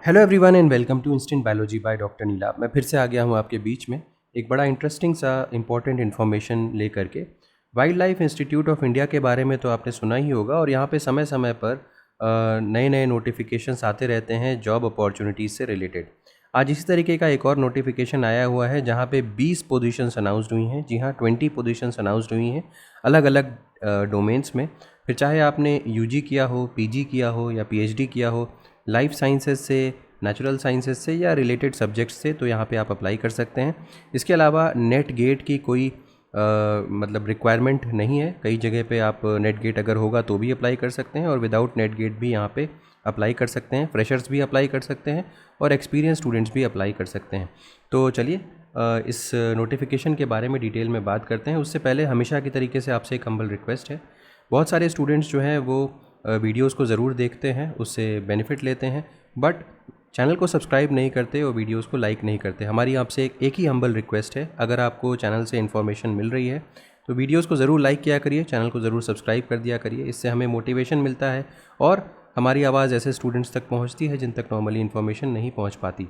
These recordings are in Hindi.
Hello everyone and welcome to instant biology by doctor Neela. मैं फिर से आ गया हूँ आपके बीच में एक बड़ा इंटरेस्टिंग सा इम्पॉर्टेंट इन्फॉर्मेशन लेकर के। Wild life institute of India के बारे में तो आपने सुना ही होगा और यहाँ पे समय समय पर नए नए नोटिफिकेशंस आते रहते हैं जॉब अपॉर्चुनिटीज़ से रिलेटेड। आज इसी तरीके का एक और नोटिफिकेशन आया हुआ है जहाँ पे 20 पोजीशंस अनाउंसड हुई हैं। जी हाँ, 20 पोजीशंस अनाउंसड हुई हैं अलग अलग डोमेन्स में। फिर चाहे आपने यूजी किया हो, पीजी किया हो या पीएचडी किया हो, लाइफ साइंसेज से, नेचुरल साइंसेज से या रिलेटेड सब्जेक्ट्स से, तो यहाँ पे आप अप्लाई कर सकते हैं। इसके अलावा नेट गेट की कोई मतलब रिक्वायरमेंट नहीं है। कई जगह पे आप नेट गेट अगर होगा तो भी अप्लाई कर सकते हैं और विदाउट नेट गेट भी यहाँ पे अप्लाई कर सकते हैं। फ्रेशर्स भी अप्लाई कर सकते हैं और एक्सपीरियंस स्टूडेंट्स भी अप्लाई कर सकते हैं। तो चलिए इस नोटिफिकेशन के बारे में डिटेल में बात करते हैं। उससे पहले हमेशा की तरीके से आपसे एक हम्बल रिक्वेस्ट है। बहुत सारे स्टूडेंट्स जो हैं वो वीडियोज़ को ज़रूर देखते हैं, उससे बेनिफिट लेते हैं, बट चैनल को सब्सक्राइब नहीं करते और वीडियोस को लाइक नहीं करते। हमारी आपसे एक ही हम्बल रिक्वेस्ट है, अगर आपको चैनल से इन्फॉर्मेशन मिल रही है तो वीडियोस को ज़रूर लाइक किया करिए, चैनल को ज़रूर सब्सक्राइब कर दिया करिए। इससे हमें मोटिवेशन मिलता है और हमारी आवाज़ ऐसे स्टूडेंट्स तक पहुंचती है जिन तक नॉर्मली इन्फॉर्मेशन नहीं पहुंच पाती।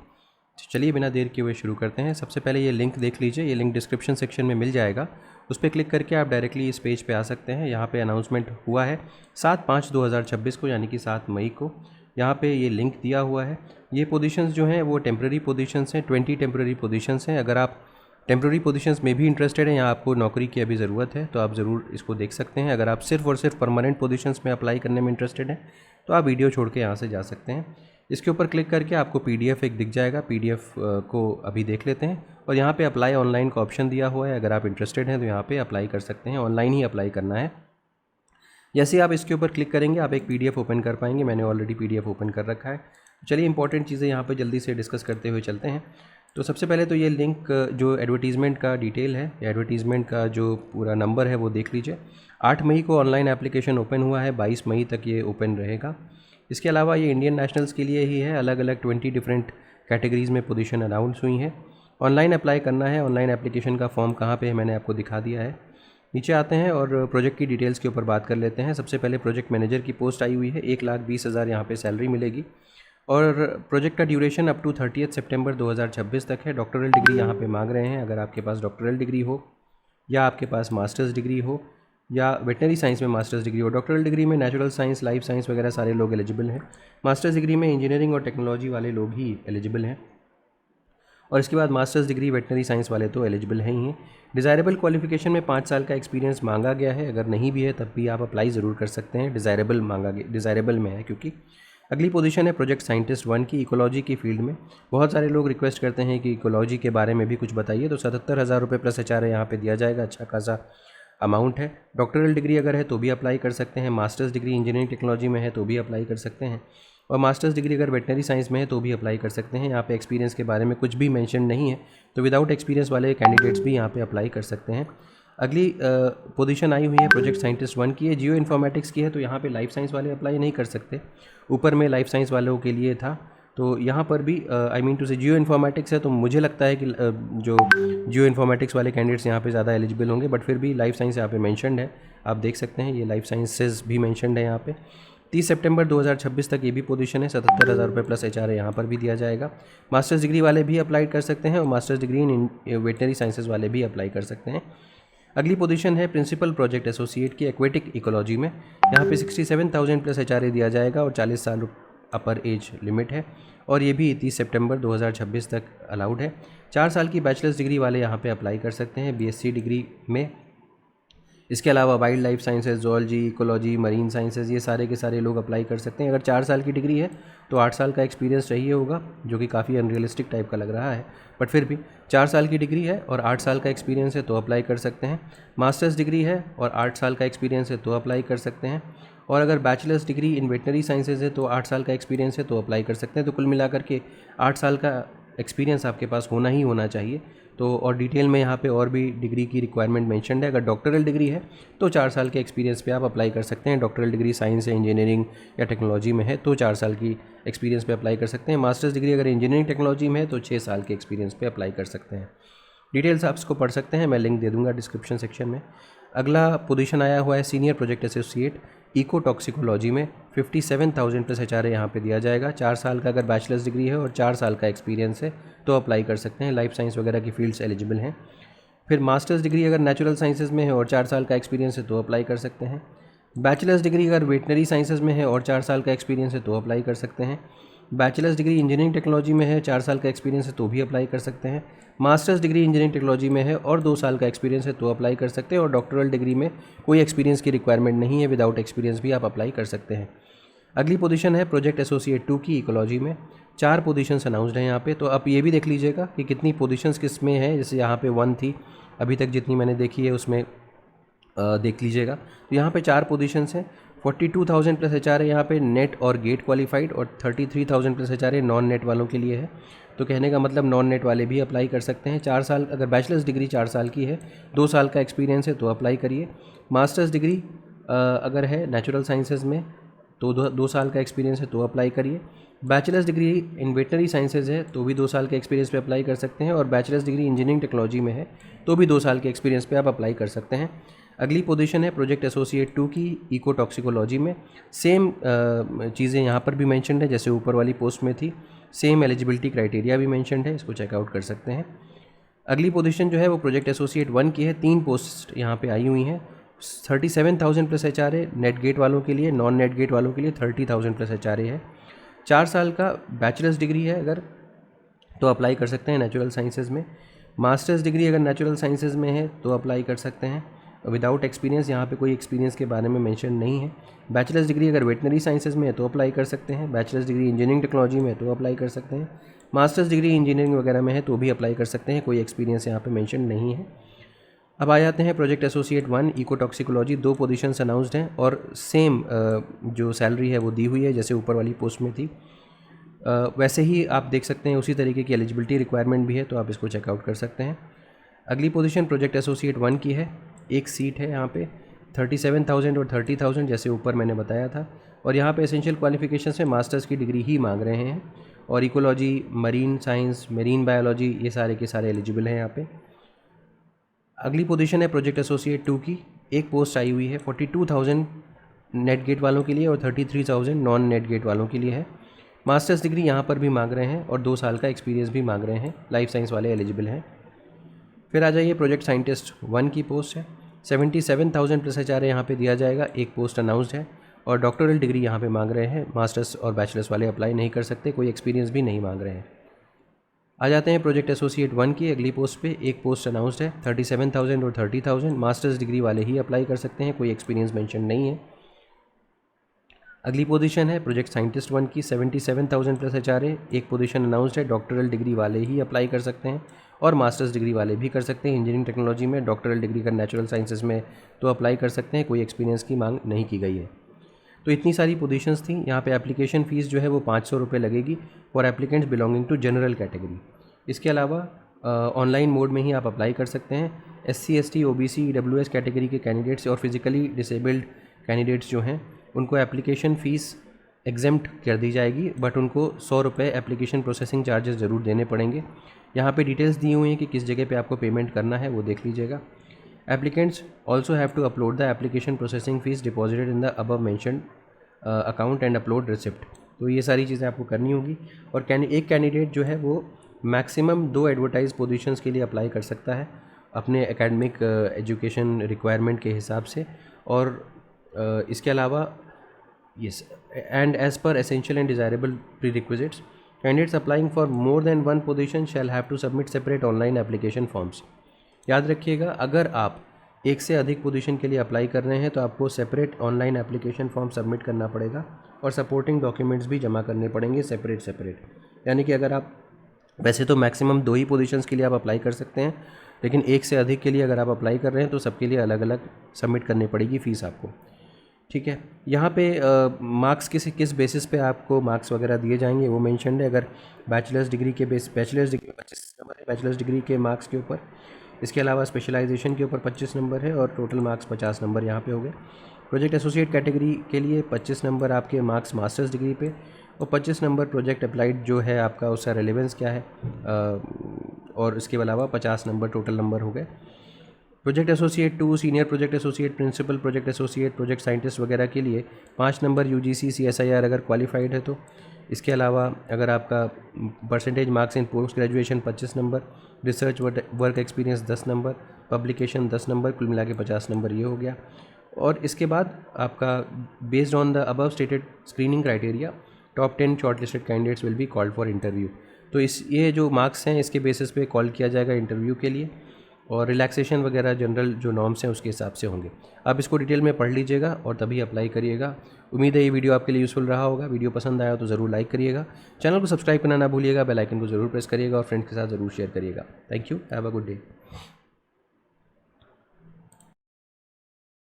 चलिए बिना देर किए हुए शुरू करते हैं। सबसे पहले ये लिंक देख लीजिए, ये लिंक डिस्क्रिप्शन सेक्शन में मिल जाएगा। उस पर क्लिक करके आप डायरेक्टली इस पेज पे आ सकते हैं। यहाँ पे अनाउंसमेंट हुआ है 7/5/2026 को, यानी कि 7 मई को। यहाँ पे ये लिंक दिया हुआ है। ये पोजीशंस जो हैं वो टेम्प्रेरी पोजीशंस हैं, 20 टेम्प्रेरी पोजीशंस हैं। अगर आप टेम्प्रेरी पोजीशंस में भी इंटरेस्टेड हैं या आपको नौकरी की अभी ज़रूरत है तो आप ज़रूर इसको देख सकते हैं। अगर आप सिर्फ और सिर्फ परमानेंट पोजीशंस में अप्लाई करने में इंटरेस्टेड हैं तो आप वीडियो छोड़ के यहाँ से जा सकते हैं। इसके ऊपर क्लिक करके आपको पीडीएफ एक दिख जाएगा, पीडीएफ को अभी देख लेते हैं। और यहाँ पे अप्लाई ऑनलाइन का ऑप्शन दिया हुआ है। अगर आप इंटरेस्टेड हैं तो यहाँ पे अप्लाई कर सकते हैं, ऑनलाइन ही अप्लाई करना है। जैसे आप इसके ऊपर क्लिक करेंगे आप एक पीडीएफ ओपन कर पाएंगे। मैंने ऑलरेडी पीडीएफ ओपन कर रखा है। चलिए इंपॉर्टेंट चीज़ें यहाँ पे जल्दी से डिस्कस करते हुए चलते हैं। तो सबसे पहले तो ये लिंक जो एडवर्टीज़मेंट का डिटेल है, एडवर्टीज़मेंट का जो पूरा नंबर है वो देख लीजिए। 8 मई को ऑनलाइन एप्लीकेशन ओपन हुआ है, 22 मई तक ये ओपन रहेगा। इसके अलावा ये इंडियन नेशनल्स के लिए ही है। अलग अलग 20 डिफरेंट कैटेगरीज़ में पोजीशन अनाउंस हुई हैं। ऑनलाइन अप्लाई करना है। ऑनलाइन एप्लीकेशन का फॉर्म कहाँ पे है मैंने आपको दिखा दिया है। नीचे आते हैं और प्रोजेक्ट की डिटेल्स के ऊपर बात कर लेते हैं। सबसे पहले प्रोजेक्ट मैनेजर की पोस्ट आई हुई है, 1,20,000 यहाँ पे सैलरी मिलेगी और प्रोजेक्ट का ड्यूरेशन अप टू 30 सितंबर 2026 तक है। डॉक्टरल डिग्री यहाँ पे मांग रहे हैं। अगर आपके पास डॉक्टरल डिग्री हो या आपके पास मास्टर्स डिग्री हो या वेटनरी साइंस में मास्टर्स डिग्री हो, डॉक्टरल डिग्री में नेचुरल साइंस, लाइफ साइंस वगैरह सारे लोग एलिजिबल हैं। मास्टर्स डिग्री में इंजीनियरिंग और टेक्नोलॉजी वाले लोग ही एलिजिबल हैं और इसके बाद मास्टर्स डिग्री वेटनरी साइंस वाले तो एलिजिबल हैं ही हैं। डिज़ायरेबल क्वालिफिकेशन में 5 साल का एक्सपीरियंस मांगा गया है। अगर नहीं भी है तब भी आप अप्लाई ज़रूर कर सकते हैं। डिज़ायरेबल में है क्योंकि। अगली पोजीशन है प्रोजेक्ट साइंटिस्ट 1 की, इकोलॉजी की फील्ड में। बहुत सारे लोग रिक्वेस्ट करते हैं कि इकोलॉजी के बारे में भी कुछ बताइए, तो 77,000 रुपये प्लस एचआरए यहाँ पे दिया जाएगा। अच्छा खासा अमाउंट है। डॉक्टरल डिग्री अगर है तो भी अप्लाई कर सकते हैं। मास्टर्स डिग्री इंजीनियरिंग टेक्नोलॉजी में है तो भी अप्लाई कर सकते हैं और मास्टर्स डिग्री अगर वेटनरी साइंस में है तो भी अप्लाई कर सकते हैं। यहाँ पे एक्सपीरियंस के बारे में कुछ भी मेंशन नहीं है, तो विदाउट एक्सपीरियंस वाले कैंडिडेट्स भी यहाँ पे अप्लाई कर सकते हैं। अगली पोजीशन आई हुई है प्रोजेक्ट साइंटिस्ट 1 की है, जियो इन्फॉर्मेटिक्स की है। तो यहाँ पे लाइफ साइंस वाले अप्लाई नहीं कर सकते, ऊपर में लाइफ साइंस वालों के लिए था। तो यहाँ पर भी आई मीन टू से जियो इन्फॉर्मेटिक्स है, तो मुझे लगता है कि जो जियो इन्फॉर्मेटिक्स वाले कैंडिडेट्स यहाँ पे ज़्यादा एलिजिबल होंगे, बट फिर भी लाइफ साइंस यहाँ पे मेंशनड है। आप देख सकते हैं ये लाइफ साइंसेज भी मेंशनड है यहाँ पे। 30 सितंबर 2026 तक ये भी पोजीशन है। 77,000 रुपये प्लस एचआरए यहाँ पर भी दिया जाएगा। मास्टर्स डिग्री वाले भी अप्लाई कर सकते हैं और masters degree in veterinary sciences वाले भी अप्लाई कर सकते हैं। अगली पोजीशन है प्रिंसिपल प्रोजेक्ट एसोसिएट की, एक्वेटिक इकोलॉजी में। यहाँ पे 67,000 प्लस एचआरए दिया जाएगा और 40 साल अपर एज लिमिट है और ये भी 30 सितंबर 2026 तक अलाउड है। 4 साल की बैचलर्स डिग्री वाले यहाँ पे अप्लाई कर सकते हैं बीएससी डिग्री में। इसके अलावा wild life sciences, zoology, ecology, marine sciences, ये सारे के सारे लोग अप्लाई कर सकते हैं। अगर 4 साल की डिग्री है तो 8 साल का एक्सपीरियंस चाहिए होगा, जो कि काफ़ी अनरियलिस्टिक टाइप का लग रहा है, बट फिर भी 4 साल की डिग्री है और 8 साल का एक्सपीरियंस है तो अप्लाई कर सकते हैं। मास्टर्स डिग्री है और 8 साल का एक्सपीरियंस है तो अप्लाई कर सकते हैं। और अगर bachelors degree in veterinary sciences है तो 8 साल का एक्सपीरियंस है तो अप्लाई कर सकते हैं। तो कुल मिलाकर के 8 साल का एक्सपीरियंस आपके पास होना ही होना चाहिए। तो और डिटेल में यहाँ पे और भी डिग्री की रिक्वायरमेंट मेंशन्ड है। अगर डॉक्टरल डिग्री है तो 4 साल के एक्सपीरियंस पे आप अप्लाई कर सकते हैं। डॉक्टरल डिग्री साइंस या इंजीनियरिंग या टेक्नोलॉजी में है तो 4 साल की एक्सपीरियंस पे अप्लाई कर सकते हैं। मास्टर्स डिग्री अगर इंजीनियरिंग टेक्नोलॉजी में है तो 6 साल के एक्सपीरियंस पे अप्लाई कर सकते हैं। डिटेल्स आप इसको पढ़ सकते हैं, मैं लिंक दे दूंगा डिस्क्रिप्शन सेक्शन में। अगला पोजीशन आया हुआ है senior project associate. Eco toxicology में 57,000 प्लस HRA यहाँ पे दिया जाएगा। 4 साल का अगर बैचलर्स डिग्री है और 4 साल का एक्सपीरियंस है तो अप्लाई कर सकते हैं। लाइफ साइंस वगैरह की फील्ड्स एलिजिबल हैं। फिर मास्टर्स डिग्री अगर नेचुरल साइंसेज में है और 4 साल का एक्सपीरियंस है तो अप्लाई कर सकते हैं। बैचलर्स डिग्री अगर वेटनरी साइंसेज में है और 4 साल का एक्सपीरियंस है तो अप्लाई कर सकते हैं। बैचलर्स डिग्री इंजीनियरिंग टेक्नोलॉजी में है, 4 साल का एक्सपीरियंस है तो भी अप्लाई कर सकते हैं। मास्टर्स डिग्री इंजीनियरिंग टेक्नोलॉजी में है और 2 साल का एक्सपीरियंस है तो अप्लाई कर सकते हैं। और डॉक्टरल डिग्री में कोई एक्सपीरियंस की रिक्वायरमेंट नहीं है, विदाउट एक्सपीरियंस भी आप अप्लाई कर सकते हैं। अगली पोजीशन है प्रोजेक्ट एसोसिएट 2 की इकोलॉजी में। 4 पोजीशंस अनाउंस्ड हैं यहाँ पे, तो आप ये भी देख लीजिएगा कि कितनी पोजीशंस किस में है। जैसे यहाँ पे 1 थी, अभी तक जितनी मैंने देखी है उसमें देख लीजिएगा। तो यहाँ पे 4 पोजीशंस हैं। 42,000 प्लस HRA यहाँ पे नेट और गेट क्वालिफाइड, और 33,000 प्लस HRA नॉन नेट वालों के लिए है। तो कहने का मतलब नॉन नेट वाले भी अप्लाई कर सकते हैं। 4 साल अगर बैचलर्स डिग्री 4 साल की है, 2 साल का एक्सपीरियंस है तो अप्लाई करिए। मास्टर्स डिग्री अगर है नेचुरल साइंसेज में तो 2 साल का एक्सपीरियंस है तो अप्लाई करिए। Bachelors degree in veterinary sciences है तो भी 2 साल के एक्सपीरियंस पे अप्लाई कर सकते हैं। और बैचलर्स डिग्री इंजीनियरिंग टेक्नोलॉजी में है तो भी 2 साल के एक्सपीरियंस पे आप अप्लाई कर सकते हैं। अगली पोजीशन है प्रोजेक्ट एसोसिएट 2 की इको टॉक्सिकोलॉजी में। सेम चीज़ें यहाँ पर भी मेंशन्ड है जैसे ऊपर वाली पोस्ट में थी। सेम एलिजिबिलिटी क्राइटेरिया भी मेंशन्ड है, इसको चेकआउट कर सकते हैं। अगली पोजीशन जो है वो प्रोजेक्ट एसोसिएट 1 की है। 3 पोस्ट यहाँ पे आई हुई हैं। 37,000 प्लस HRA नेट गेट वालों के लिए, नॉन नेट गेट वालों के लिए 30,000 प्लस HRA है। 4 साल का बैचलर्स डिग्री है अगर तो अप्लाई कर सकते हैं नेचुरल साइंसेज में। मास्टर्स डिग्री अगर नेचुरल साइंसेज में है तो अप्लाई कर सकते हैं। विदाउट एक्सपीरियंस, यहाँ पे कोई एक्सपीरियंस के बारे में मेंशन नहीं है। बैचलर्स डिग्री अगर वेटनरी साइंसेज में है तो अप्लाई कर सकते हैं। बैचलर्स डिग्री इंजीनियरिंग टेक्नोलॉजी में है तो अप्लाई कर सकते हैं। मास्टर्स डिग्री इंजीनियरिंग वगैरह में है तो भी अप्लाई कर सकते हैं, कोई एक्सपीरियंस यहाँ पे मेंशन नहीं है। अब आ जाते हैं project associate 1 eco toxicology. 2 positions announced हैं और सेम जो सैलरी है वो दी हुई है जैसे ऊपर वाली पोस्ट में थी। वैसे ही आप देख सकते हैं, उसी तरीके की एलिजिबिलिटी रिक्वायरमेंट भी है, तो आप इसको चेकआउट कर सकते हैं। अगली पोजीशन प्रोजेक्ट एसोसिएट 1 की है। एक सीट है यहाँ पे 37,000 और 30,000 जैसे ऊपर मैंने बताया था। और यहाँ पे एसेंशियल क्वालिफिकेशंस में मास्टर्स की डिग्री ही मांग रहे हैं। और ecology, marine science, marine biology, ये सारे के सारे एलिजिबल हैं यहाँ पे। अगली पोजीशन है प्रोजेक्ट एसोसिएट 2 की। एक पोस्ट आई हुई है 42,000 नेट गेट वालों के लिए और 33,000 नॉन नेट गेट वालों के लिए है। मास्टर्स डिग्री यहाँ पर भी मांग रहे हैं और 2 साल का एक्सपीरियंस भी मांग रहे हैं। लाइफ साइंस वाले एलिजिबल हैं। फिर आ जाइए प्रोजेक्ट साइंटिस्ट 1 की पोस्ट है। 77,000 प्लस HRA यहाँ पे दिया जाएगा। एक पोस्ट अनाउंस्ड है और डॉक्टरल डिग्री यहाँ पे मांग रहे हैं। मास्टर्स और बैचलर्स वाले अप्लाई नहीं कर सकते, कोई एक्सपीरियंस भी नहीं मांग रहे हैं। आ जाते हैं प्रोजेक्ट एसोसिएट 1 की अगली पोस्ट पे। एक पोस्ट अनाउंस्ड है 37,000 और 30,000। मास्टर्स डिग्री वाले ही अप्लाई कर सकते हैं, कोई एक्सपीरियंस मेंशन नहीं है। अगली पोजीशन है प्रोजेक्ट साइंटिस्ट 1 की। 77,000 प्लस HRA। एक पोजीशन अनाउंस्ड है, डॉक्टरल डिग्री वाले ही अप्लाई कर सकते हैं और मास्टर्स डिग्री वाले भी कर सकते हैं। इंजीनियरिंग टेक्नोलॉजी में, डॉक्टरल डिग्री का नेचुरल साइंसेज में तो अप्लाई कर सकते हैं, कोई एक्सपीरियंस की मांग नहीं की गई है। तो इतनी सारी पोजीशंस थी। यहाँ पे एप्लीकेशन फ़ीस जो है वो 500 रुपये लगेगी for applicants belonging to general category. इसके अलावा ऑनलाइन मोड में ही आप अप्लाई कर सकते हैं। SC, ST, OBC, EWS category के कैंडिडेट्स और फिजिकली डिसेबल्ड कैंडिडेट्स जो हैं उनको एप्लीकेशन फ़ीस एग्जेम्प्ट कर दी जाएगी, बट उनको 100 रुपये एप्लीकेशन प्रोसेसिंग चार्जेस ज़रूर देने पड़ेंगे। यहाँ पे डिटेल्स दी हुई हैं कि किस जगह पे आपको पेमेंट करना है, वो देख लीजिएगा। Applicants also have to upload the application processing fees deposited in the above mentioned account and upload receipt. तो ये सारी चीज़ें आपको करनी होगी। और एक कैंडिडेट जो है वो मैक्सिमम 2 एडवर्टाइज पोजीशंस के लिए अप्लाई कर सकता है अपने एकेडमिक एजुकेशन रिक्वायरमेंट के हिसाब से। और इसके अलावा yes and as per essential and desirable prerequisites, candidates applying for more than one position shall have to submit separate online application forms। याद रखिएगा, अगर आप एक से अधिक पोजीशन के लिए अप्लाई कर रहे हैं तो आपको separate online application form submit करना पड़ेगा और सपोर्टिंग डॉक्यूमेंट्स भी जमा करने पड़ेंगे सेपरेट। यानी कि अगर आप वैसे तो मैक्सिमम 2 ही पोजीशंस के लिए आप अप्लाई कर सकते हैं, लेकिन एक से अधिक के लिए अगर आप अप्लाई कर रहे हैं तो सबके लिए अलग अलग सबमिट करनी पड़ेगी फ़ीस आपको। ठीक है, यहाँ पे मार्क्स किस बेसिस पे आपको मार्क्स वगैरह दिए जाएंगे वो मेंशन्ड है। अगर बैचलर्स डिग्री के बैचलर्स डिग्री 25 नंबर है बैचलर्स डिग्री के मार्क्स के ऊपर। इसके अलावा स्पेशलाइजेशन के ऊपर 25 नंबर है और टोटल मार्क्स 50 नंबर यहाँ पे हो गए। प्रोजेक्ट एसोसिएट कैटेगरी के लिए 25 नंबर आपके मार्क्स मास्टर्स डिग्री पे और 25 नंबर प्रोजेक्ट अप्लाइड जो है आपका उसका रेलेवेंस क्या है, और इसके अलावा 50 नंबर टोटल नंबर हो गए। Project associate 2, senior project associate, principal project associate, project scientist वगैरह के लिए 5 नंबर UGC CSIR अगर क्वालिफाइड है तो। इसके अलावा अगर आपका percentage marks in post graduation 25 number, research work experience 10 number, publication 10 number, कुल मिला के 50 नंबर ये हो गया। और इसके बाद आपका based on the above stated screening criteria top 10 short listed candidates will be called for interview. तो ये जो मार्क्स हैं इसके बेसिस पे कॉल किया जाएगा इंटरव्यू के लिए, और रिलैक्सेशन वगैरह जनरल जो नॉर्म्स हैं उसके हिसाब से होंगे। आप इसको डिटेल में पढ़ लीजिएगा और तभी अप्लाई करिएगा। उम्मीद है ये वीडियो आपके लिए यूज़फुल रहा होगा। वीडियो पसंद आया तो ज़रूर लाइक करिएगा, चैनल को सब्सक्राइब करना ना भूलिएगा, बेल आइकन को ज़रूर प्रेस करिएगा और फ्रेंड्स के साथ ज़रूर शेयर करिएगा। Thank you, have a good day.